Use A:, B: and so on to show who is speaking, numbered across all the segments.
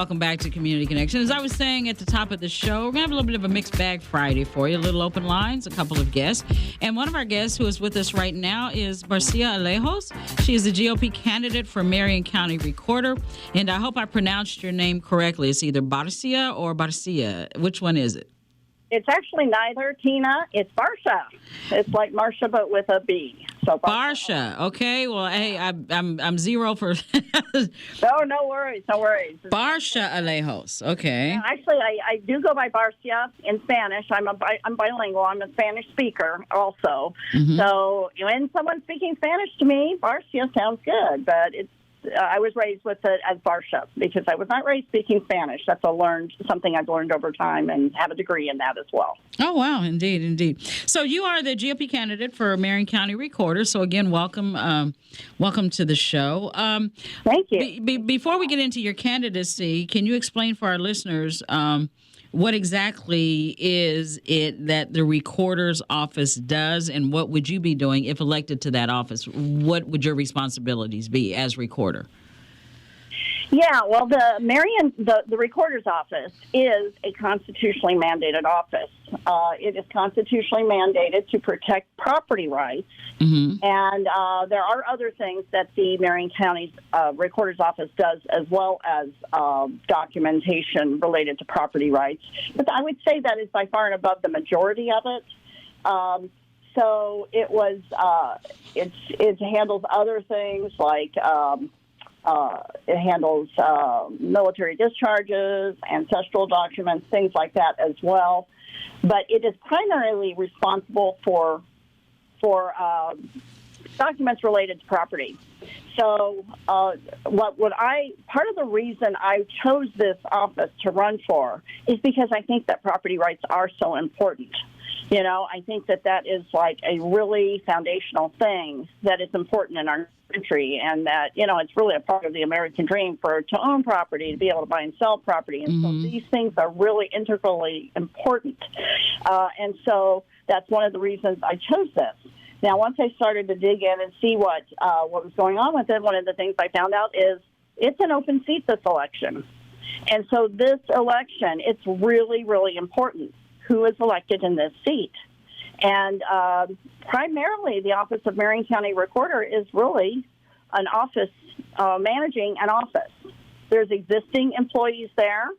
A: Welcome back to Community Connection. As I was saying at the top of the show, we're going to have a little bit of a mixed bag Friday for you, a little open lines, a couple of guests. And one of our guests who is with us right now is Barcia Alejos. She is the GOP candidate for Marion County Recorder. And I hope I pronounced your name correctly. It's either Barcia or Barcia. Which one is it?
B: It's actually neither, Tina. It's Barcia. It's like Marcia, but with a B. So
A: Barcia. Okay. Well, hey, I'm zero for.
B: No worries.
A: Barcia Alejos. Okay.
B: Yeah, actually, I do go by Barcia in Spanish. I'm bilingual. I'm a Spanish speaker also. Mm-hmm. So when someone's speaking Spanish to me, Barcia sounds good, but it's. I was raised with it as Barcia because I was not raised speaking Spanish. That's something I've learned over time and have a degree in that as well.
A: Oh, wow. Indeed. So you are the GOP candidate for Marion County Recorder. So, again, welcome to the show.
B: Thank you.
A: Before we get into your candidacy, can you explain for our listeners what exactly is it that the recorder's office does, and what would you be doing if elected to that office? What would your responsibilities be as recorder?
B: Yeah, well, the recorder's office is a constitutionally mandated office. It is constitutionally mandated to protect property rights, mm-hmm. and there are other things that the Marion County recorder's office does, as well as documentation related to property rights. But I would say that is by far and above the majority of it. So it handles other things like. It handles military discharges, ancestral documents, things like that as well. But it is primarily responsible for documents related to property. So part of the reason I chose this office to run for is because I think that property rights are so important. You know, I think that is like a really foundational thing that is important in our country, and that, you know, it's really a part of the American dream to own property, to be able to buy and sell property. And mm-hmm. so these things are really integrally important. And so that's one of the reasons I chose this. Now, once I started to dig in and see what was going on with it, one of the things I found out is it's an open seat, this election. And so this election, it's really, really important who is elected in this seat. And primarily the office of Marion County Recorder is really an office managing an office. There's existing employees there.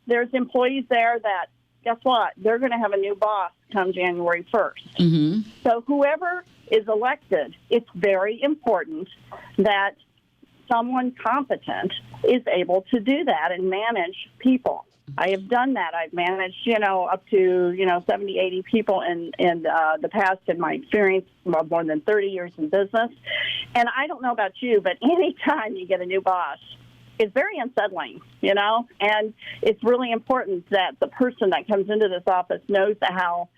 B: There's employees there that, guess what, they're going to have a new boss come January 1st. Mm-hmm. So whoever is elected, it's very important that someone competent is able to do that and manage people. I have done that. I've managed, up to, 70, 80 people in the past in my experience, well, more than 30 years in business. And I don't know about you, but any time you get a new boss, it's very unsettling, and it's really important that the person that comes into this office knows how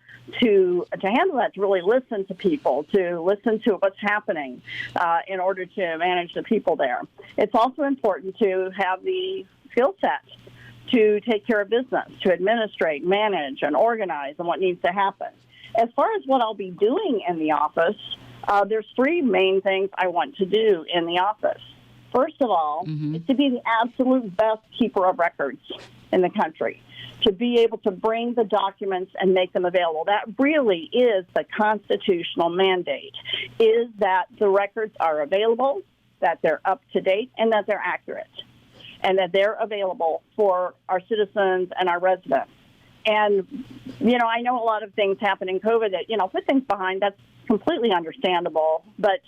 B: to handle that, to really listen to people, to listen to what's happening in order to manage the people there. It's also important to have the skill set to take care of business, to administrate, manage, and organize and what needs to happen. As far as what I'll be doing in the office, there's three main things I want to do in the office. First of all, mm-hmm. is to be the absolute best keeper of records in the country, to be able to bring the documents and make them available. That really is the constitutional mandate, is that the records are available, that they're up to date, and that they're accurate, and that they're available for our citizens and our residents. And, I know a lot of things happen in COVID that, put things behind. That's completely understandable, but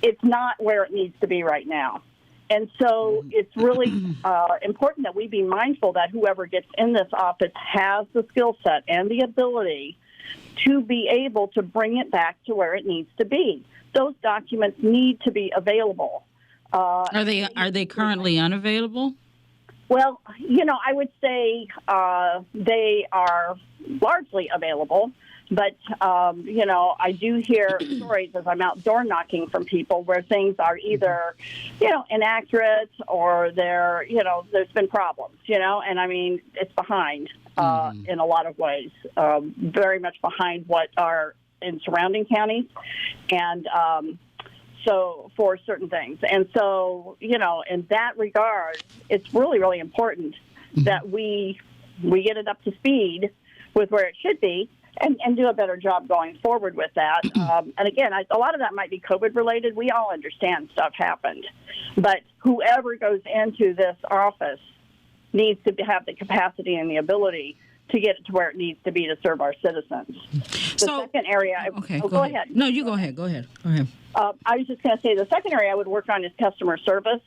B: it's not where it needs to be right now. And so it's really important that we be mindful that whoever gets in this office has the skill set and the ability to be able to bring it back to where it needs to be. Those documents need to be available.
A: Are they currently unavailable?
B: Well, I would say they are largely available. But, I do hear stories as I'm out door knocking from people where things are either, inaccurate or there's been problems, and I mean, it's behind in a lot of ways, very much behind what are in surrounding counties. And so for certain things. And so, in that regard, it's really, really important that we get it up to speed with where it should be, and do a better job going forward with that. And again, a lot of that might be COVID related. We all understand stuff happened, but whoever goes into this office needs to have the capacity and the ability to get it to where it needs to be to serve our citizens. The second area...
A: Okay,
B: go ahead.
A: No, you go ahead. Go ahead.
B: I was just going to say the second area I would work on is customer service,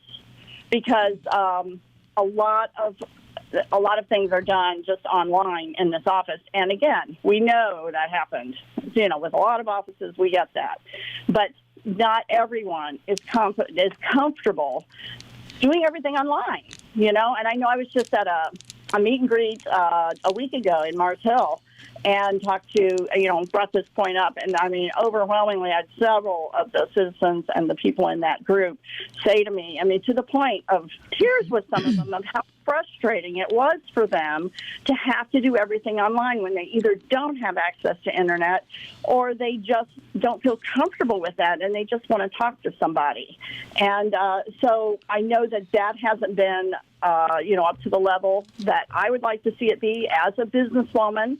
B: because a lot of things are done just online in this office. And again, we know that happens. With a lot of offices, we get that. But not everyone is comfortable doing everything online, And I know I was just at a meet and greet a week ago in Mars Hill and talked to, brought this point up. And I mean, overwhelmingly, I had several of the citizens and the people in that group say to me, to the point of tears with some of them, of how frustrating it was for them to have to do everything online when they either don't have access to internet or they just don't feel comfortable with that and they just want to talk to somebody. And so I know that hasn't been up to the level that I would like to see it be as a businesswoman.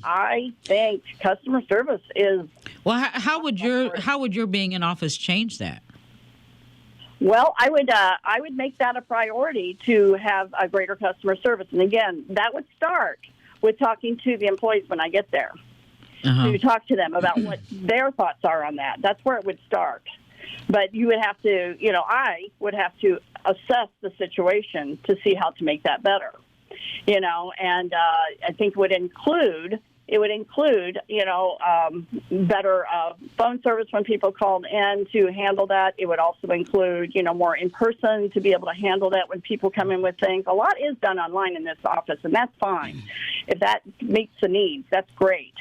B: I think customer service is...
A: Well, how would your being in office change that?
B: Well, I would make that a priority to have a greater customer service. And again, that would start with talking to the employees when I get there. To talk to them about what their thoughts are on that. That's where it would start. But you would have to, I would have to assess the situation to see how to make that better. And I think it would include, better phone service when people called in to handle that. It would also include, more in person to be able to handle that when people come in with things. A lot is done online in this office, and that's fine. If that meets the needs, that's great.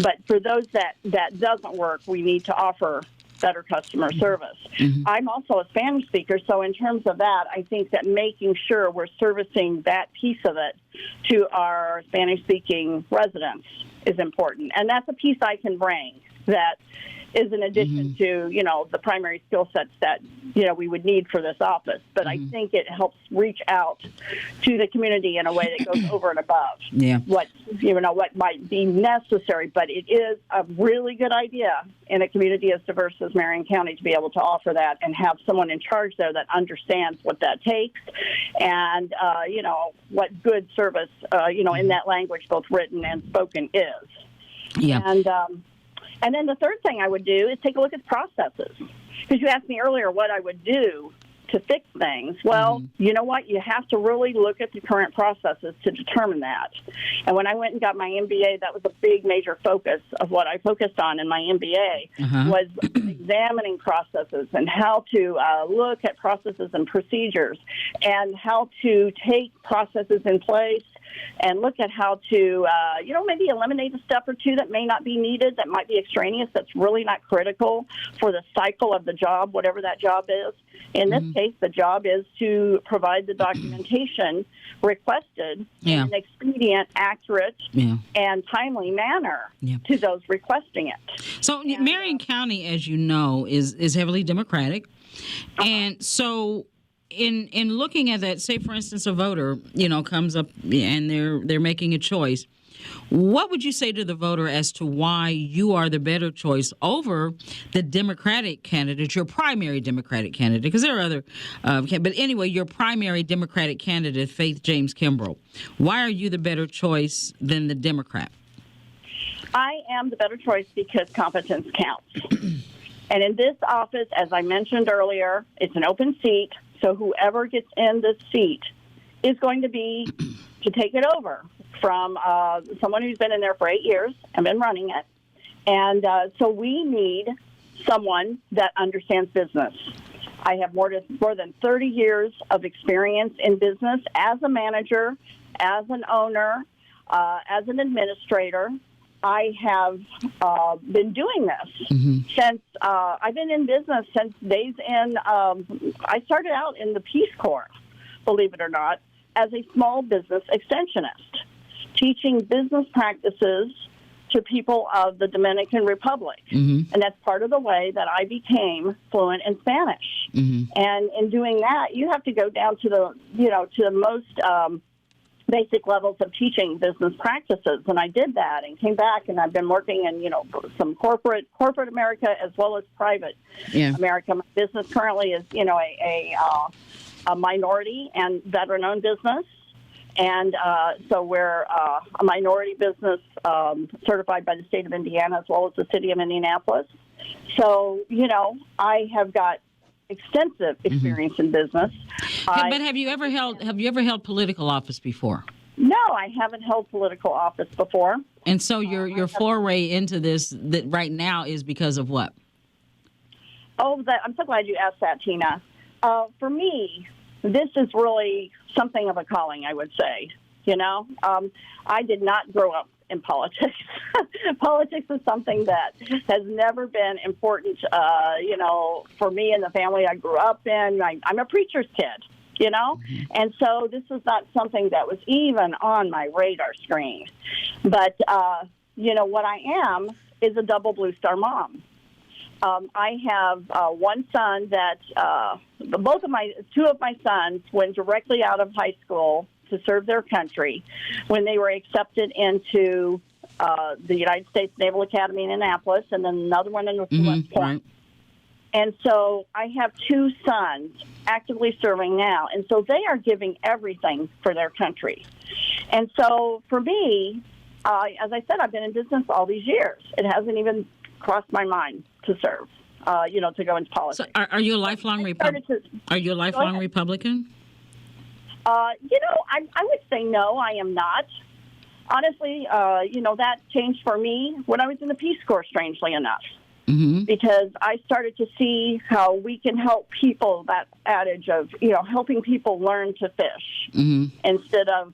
B: But for those that doesn't work, we need to offer better customer service. I'm also a Spanish speaker, so in terms of that, I think that making sure we're servicing that piece of it to our Spanish-speaking residents is important. And that's a piece I can bring that is in addition to, the primary skill sets that, we would need for this office. But I think it helps reach out to the community in a way that goes over and above what might be necessary. But it is a really good idea in a community as diverse as Marion County to be able to offer that and have someone in charge there that understands what that takes and, what good service, in that language, both written and spoken is.
A: Yeah.
B: And then the third thing I would do is take a look at processes. Because you asked me earlier what I would do to fix things. Well, you know what? You have to really look at the current processes to determine that. And when I went and got my MBA, that was a big major focus of what I focused on in my MBA was examining processes and how to look at processes and procedures and how to take processes in place and look at how to, maybe eliminate a step or two that may not be needed, that might be extraneous, that's really not critical for the cycle of the job, whatever that job is. In this case, the job is to provide the documentation requested in an expedient, accurate, and timely manner to those requesting it.
A: So Marion County, as you know, is heavily Democratic. And so in looking at that, say, for instance, a voter, comes up and they're making a choice. What would you say to the voter as to why you are the better choice over the Democratic candidate, your primary Democratic candidate? Because there are other, but anyway, your primary Democratic candidate, Faith James Kimbrough. Why are you the better choice than the Democrat?
B: I am the better choice because competence counts. And in this office, as I mentioned earlier, it's an open seat. So whoever gets in this seat is going to be to take it over from someone who's been in there for 8 years and been running it. And so we need someone that understands business. I have more than 30 years of experience in business as a manager, as an owner, as an administrator. I have been doing this since I've been in business since days in. I started out in the Peace Corps, believe it or not, as a small business extensionist, teaching business practices to people of the Dominican Republic. And that's part of the way that I became fluent in Spanish. And in doing that, you have to go down to the, to the most basic levels of teaching business practices. And I did that and came back, and I've been working in, some corporate America as well as private America. My business currently is, a minority and veteran-owned business. And so we're a minority business certified by the state of Indiana as well as the city of Indianapolis. So, I have got extensive experience in business.
A: But have you ever held political office before?
B: No, I haven't held political office before.
A: And so your foray into this right now is because of what?
B: I'm so glad you asked that, Tina. For me, this is really something of a calling, I would say. I did not grow up in politics. Politics is something that has never been important, for me and the family I grew up in. I'm a preacher's kid, and so this is not something that was even on my radar screen. But, what I am is a double Blue Star mom. I have one son that two of my sons went directly out of high school to serve their country when they were accepted into the United States Naval Academy in Annapolis, and then another one in West Point. Right. And so I have two sons actively serving now, and so they are giving everything for their country. And so for me, as I said, I've been in business all these years. It hasn't even crossed my mind to serve, to go into politics.
A: So are you a lifelong Republican? Are you a lifelong Republican?
B: I would say no, I am not. Honestly, that changed for me when I was in the Peace Corps, strangely enough, because I started to see how we can help people, that adage of, helping people learn to fish instead of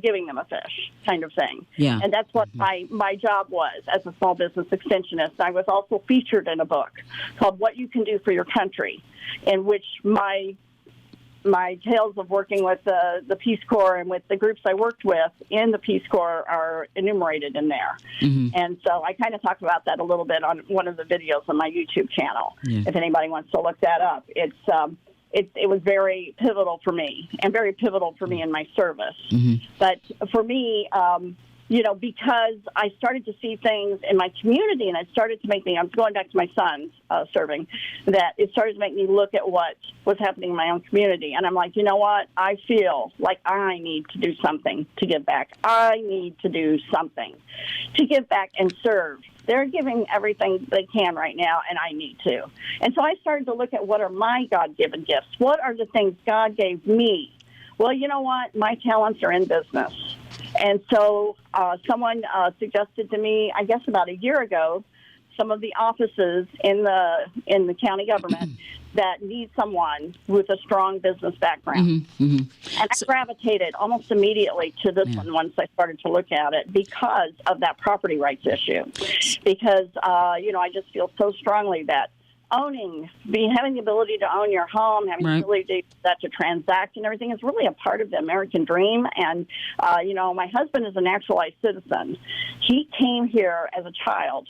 B: giving them a fish kind of thing. Yeah. And that's what my job was as a small business extensionist. I was also featured in a book called What You Can Do for Your Country, in which my tales of working with the Peace Corps and with the groups I worked with in the Peace Corps are enumerated in there. And so I kind of talked about that a little bit on one of the videos on my YouTube channel. If anybody wants to look that up. It was very pivotal for me, and very pivotal for me in my service. But for me, because I started to see things in my community, and it started to make me, I'm going back to my sons serving, that it started to make me look at what was happening in my own community. And I'm like, you know what? I feel like I need to do something to give back. I need to do something to give back and serve. They're giving everything they can right now, and I need to. And so I started to look at what are my God-given gifts. What are the things God gave me? Well, you know what? My talents are in business. And so someone suggested to me, I guess about a year ago, some of the offices in the county government that need someone with a strong business background. And I gravitated almost immhaving to this one once I started to look at it because of that property rights issue. Because, I just feel so strongly that having the ability to own your home, having the ability to transact and everything is really a part of the American dream. And, my husband is a naturalized citizen. He came here as a child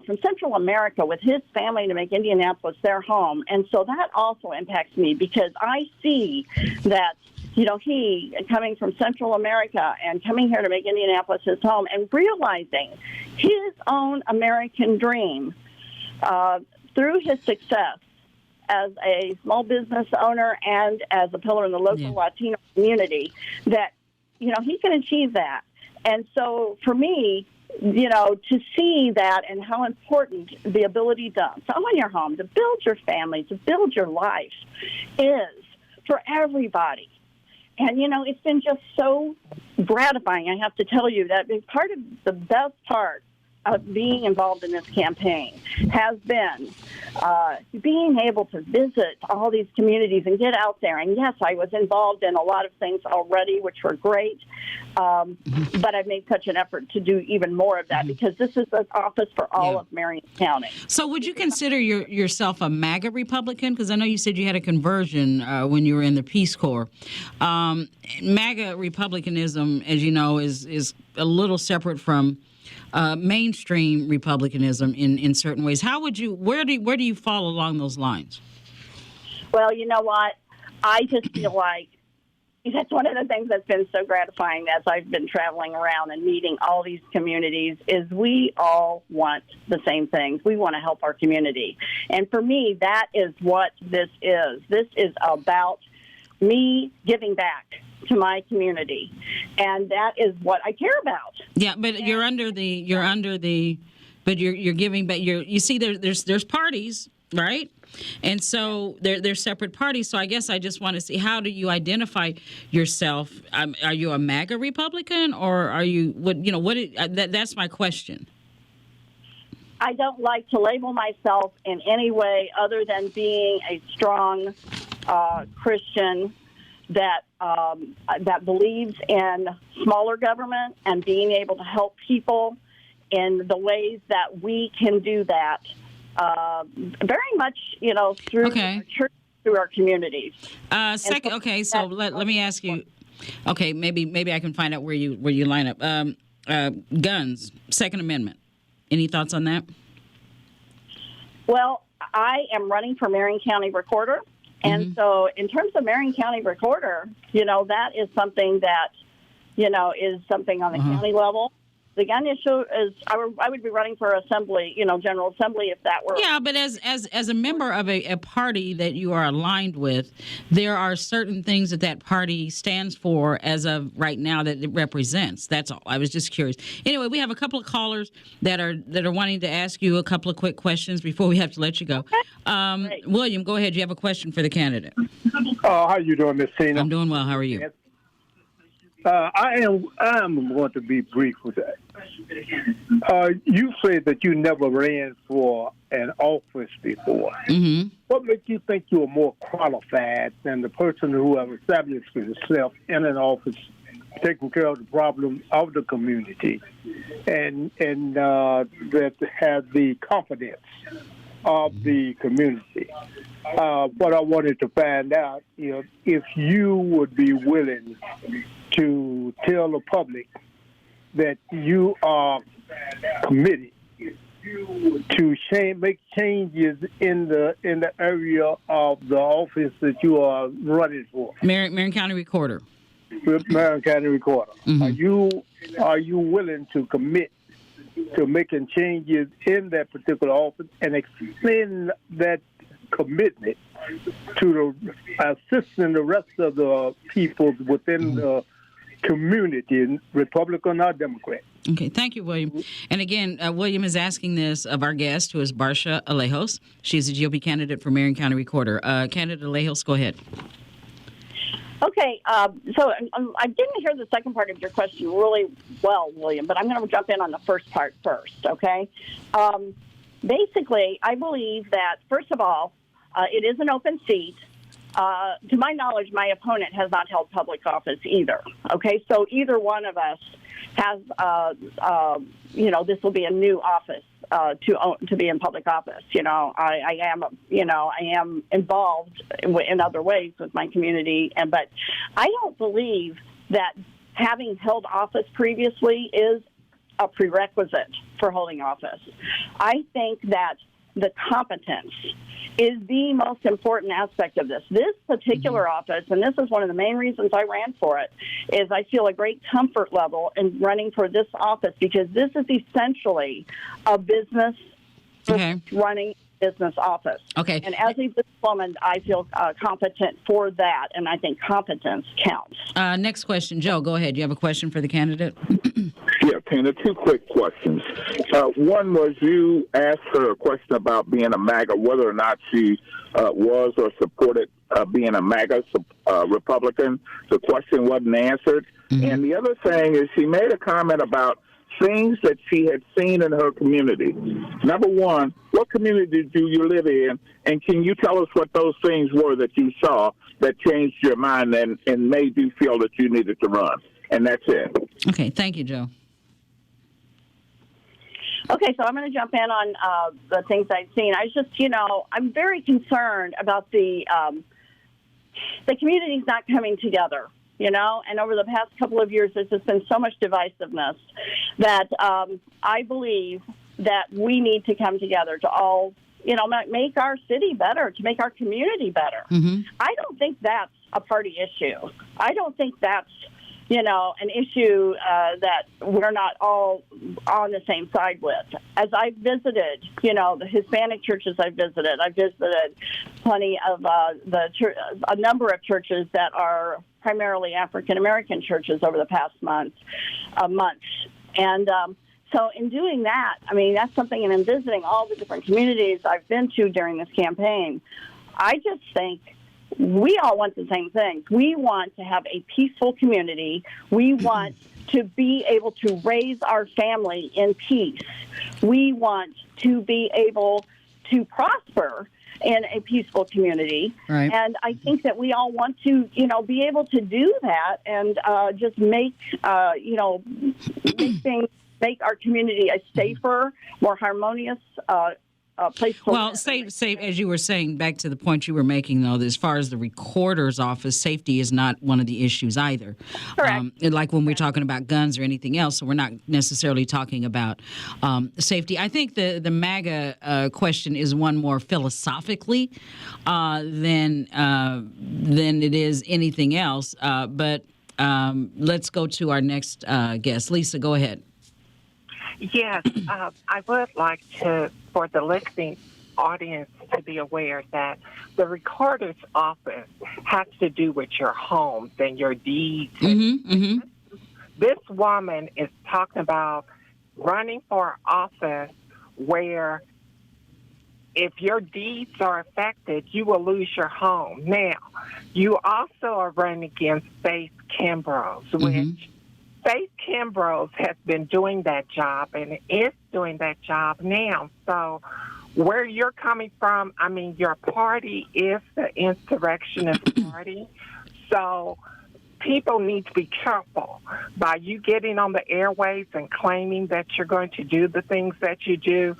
B: from Central America with his family to make Indianapolis their home. And so that also impacts me because I see that, he coming from Central America and coming here to make Indianapolis his home and realizing his own American dream through his success as a small business owner and as a pillar in the local Latino community, that, he can achieve that. And so for me, to see that and how important the ability to own your home, to build your family, to build your life is for everybody. And, it's been just so gratifying, I have to tell you, that part of the best part being involved in this campaign has been being able to visit all these communities and get out there. And yes, I was involved in a lot of things already, which were great. But I've made such an effort to do even more of that because this is an office for all of Marion County.
A: So would you consider yourself a MAGA Republican? Because I know you said you had a conversion when you were in the Peace Corps. MAGA Republicanism, as you know, is a little separate from mainstream Republicanism in certain ways. How would you? Where do you fall along those lines?
B: Well, you know what? I just feel like that's one of the things that's been so gratifying as I've been traveling around and meeting all these communities is we all want the same things. We want to help our community. And for me, that is what this is. This is about me giving back to my community. And that is what I care about.
A: Yeah, but you're giving back. You see, there's parties, right? And so they're separate parties. So I guess I just want to see, how do you identify yourself? Are you a MAGA Republican, or are you that's my question.
B: I don't like to label myself in any way other than being a strong Christian that believes in smaller government and being able to help people in the ways that we can do that. Very much, through our church, through our communities.
A: So let me ask you. Okay, maybe I can find out where you line up. Guns, Second Amendment. Any thoughts on that?
B: Well, I am running for Marion County Recorder, and so in terms of Marion County Recorder, that is something that, is something on the county level. The gun issue is, I would be running for assembly, General Assembly, if that were. Yeah,
A: but as a member of a party that you are aligned with, there are certain things that party stands for as of right now that it represents. That's all. I was just curious. Anyway, we have a couple of callers that are wanting to ask you a couple of quick questions before we have to let you go. Okay. William, go ahead. You have a question for the candidate.
C: How you doing, Miss Tina?
A: I'm doing well. How are you?
C: I am going to be brief with that. You said that you never ran for an office before. Mm-hmm. What makes you think you are more qualified than the person who has established himself in an office, taking care of the problem of the community, and that have the confidence of the community? What I wanted to find out, if you would be willing to tell the public that you are committed to make changes in the area of the office that you are running for.
A: Marion County Recorder.
C: Marion County Recorder. Mm-hmm. Are you willing to commit to making changes in that particular office and extend that commitment to assisting the rest of the people within the community, Republican or Democrat?
A: Okay, thank you, William. And again, William is asking this of our guest, who is Barcia Alejos. She's a GOP candidate for Marion County Recorder. Candidate Alejos, go ahead.
B: Okay, so I didn't hear the second part of your question really well, William, but I'm going to jump in on the first part first, okay? Basically, I believe that, first of all, it is an open seat. To my knowledge, my opponent has not held public office either, okay? So either one of us has, this will be a new office to be in public office. I am involved in other ways with my community, but I don't believe that having held office previously is a prerequisite for holding office. I think that the competence is the most important aspect of this. This particular office, and this is one of the main reasons I ran for it, is I feel a great comfort level in running for this office because this is essentially a business running business office.
A: Okay.
B: And as a businesswoman, I feel competent for that, and I think competence counts.
A: Next question. Joe, go ahead. You have a question for the candidate?
D: Yeah, Tina, two quick questions. One was you asked her a question about being a MAGA, whether or not she was or supported being a MAGA Republican. The question wasn't answered. Mm-hmm. And the other thing is she made a comment about things that she had seen in her community. Number one, what community do you live in? And can you tell us what those things were that you saw that changed your mind and made you feel that you needed to run? And that's it.
A: Okay, thank you, Joe.
B: Okay, so I'm going to jump in on the things I've seen. I just, I'm very concerned about the communities not coming together, and over the past couple of years, there's just been so much divisiveness that I believe that we need to come together to all, make our city better, to make our community better. Mm-hmm. I don't think that's a party issue. I don't think that's an issue that we're not all on the same side with. As I've visited, the Hispanic churches I've visited plenty of a number of churches that are primarily African American churches over the past months. And so in doing that, that's something, and in visiting all the different communities I've been to during this campaign, I just think we all want the same things. We want to have a peaceful community. We want to be able to raise our family in peace. We want to be able to prosper in a peaceful community. Right. And I think that we all want to, be able to do that and just make our community a safer, more harmonious place to live.
A: Safe, as you were saying, back to the point you were making, though, as far as the recorder's office, safety is not one of the issues either.
B: Correct.
A: Like when we're talking about guns or anything else, so we're not necessarily talking about safety. I think the MAGA question is one more philosophically than it is anything else. But let's go to our next guest. Lisa, go ahead.
E: Yes, I would like for the listening audience to be aware that the recorder's office has to do with your home and your deeds. Mm-hmm, mm-hmm. This woman is talking about running for office where if your deeds are affected, you will lose your home. Now, you also are running against Faith Kimbrough, which Faith Kimbrough has been doing that job and is doing that job now. So where you're coming from, your party is the insurrectionist party. So people need to be careful by you getting on the airwaves and claiming that you're going to do the things that you do.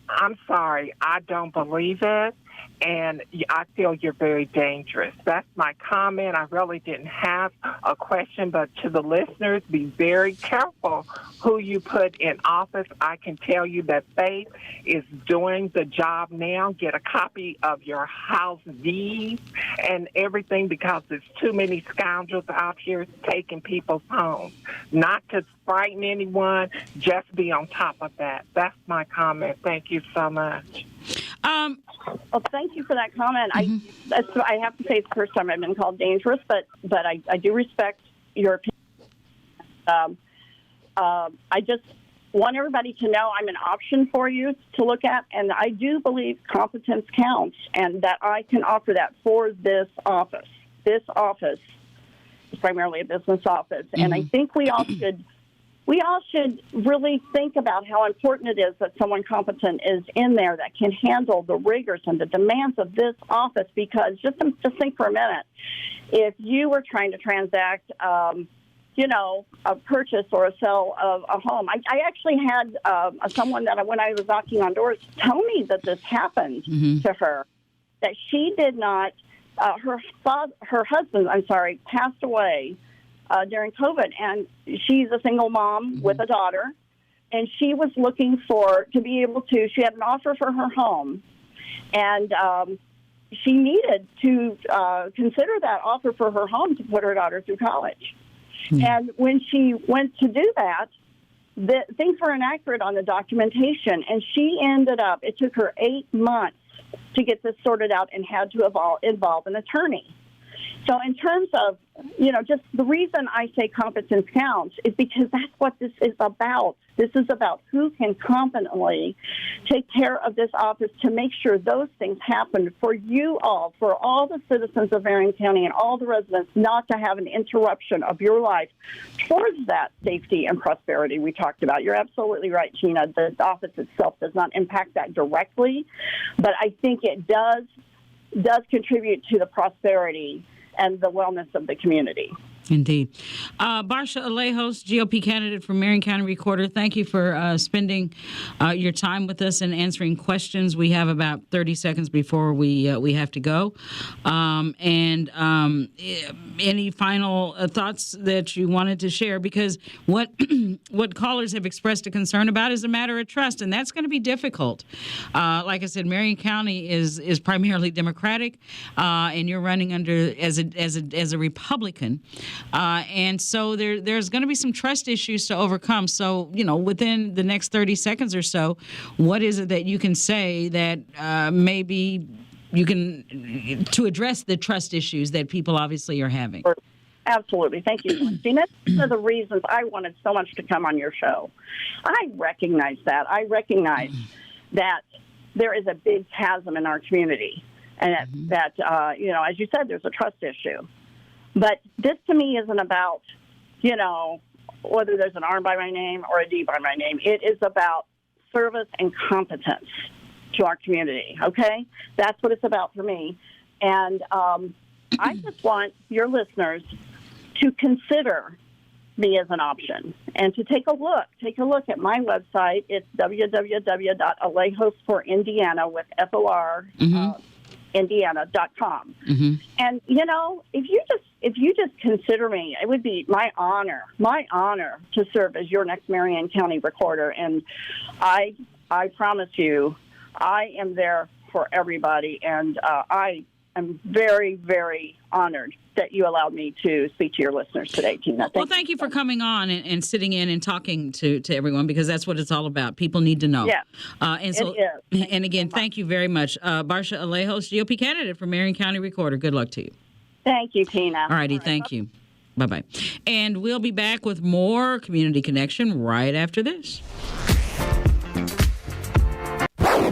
E: I'm sorry, I don't believe it. And I feel you're very dangerous. That's my comment. I really didn't have a question, but to the listeners, be very careful who you put in office. I can tell you that Faith is doing the job now. Get a copy of your house deeds and everything, because there's too many scoundrels out here taking people's homes. Not to frighten anyone, just be on top of that. That's my comment. Thank you so much.
B: Well, thank you for that comment. I have to say it's the first time I've been called dangerous, but I do respect your opinion. I just want everybody to know I'm an option for you to look at, and I do believe competence counts, and that I can offer that for this office. This office is primarily a business office, and I think we all should really think about how important it is that someone competent is in there that can handle the rigors and the demands of this office. Because just think for a minute, if you were trying to transact, a purchase or a sale of a home, I actually had someone that when I was knocking on doors tell me that this happened to her, that she did not. Her husband, passed away during COVID, and she's a single mom with a daughter, and she was looking to be able to, she had an offer for her home, and she needed to consider that offer for her home to put her daughter through college. And when she went to do that, things were inaccurate on the documentation, and she ended up, it took her 8 months to get this sorted out and had to involve an attorney. So in terms of, just the reason I say competence counts is because that's what this is about. This is about who can competently take care of this office to make sure those things happen for you all, for all the citizens of Marion County and all the residents, not to have an interruption of your life towards that safety and prosperity we talked about. You're absolutely right, Tina. The office itself does not impact that directly, but I think it does contribute to the prosperity and the wellness of the community.
A: Indeed. Barcia Alejos, GOP candidate for Marion County Recorder, thank you for spending your time with us and answering questions. We have about 30 seconds before we have to go. Any final thoughts that you wanted to share? Because what callers have expressed a concern about is a matter of trust, and that's going to be difficult. Like I said, Marion County is primarily Democratic, and you're running under as a Republican. And so there's going to be some trust issues to overcome. So, within the next 30 seconds or so, what is it that you can say that maybe you can to address the trust issues that people obviously are having?
B: Absolutely. Thank you, Tina. That's one of the reasons I wanted so much to come on your show. I recognize that. I recognize that there is a big chasm in our community. And that as you said, there's a trust issue. But this to me isn't about, whether there's an R by my name or a D by my name. It is about service and competence to our community, okay? That's what it's about for me. And I just want your listeners to consider me as an option and to take a look. Take a look at my website. It's www.alejosforindiana with FOR, Indiana.com. And, if you just consider me, it would be my honor to serve as your next Marion County Recorder. And I promise you, I am there for everybody. And I am very, very honored that you allowed me to speak to your listeners today, Tina.
A: Thank you for coming on and sitting in and talking to everyone, because that's what it's all about. People need to know.
B: Yeah,
A: and again, thank you very much. Barcia Alejos, GOP candidate for Marion County Recorder. Good luck to you.
B: Thank you, Tina.
A: All righty, thank you. Bye-bye. And we'll be back with more Community Connection right after this.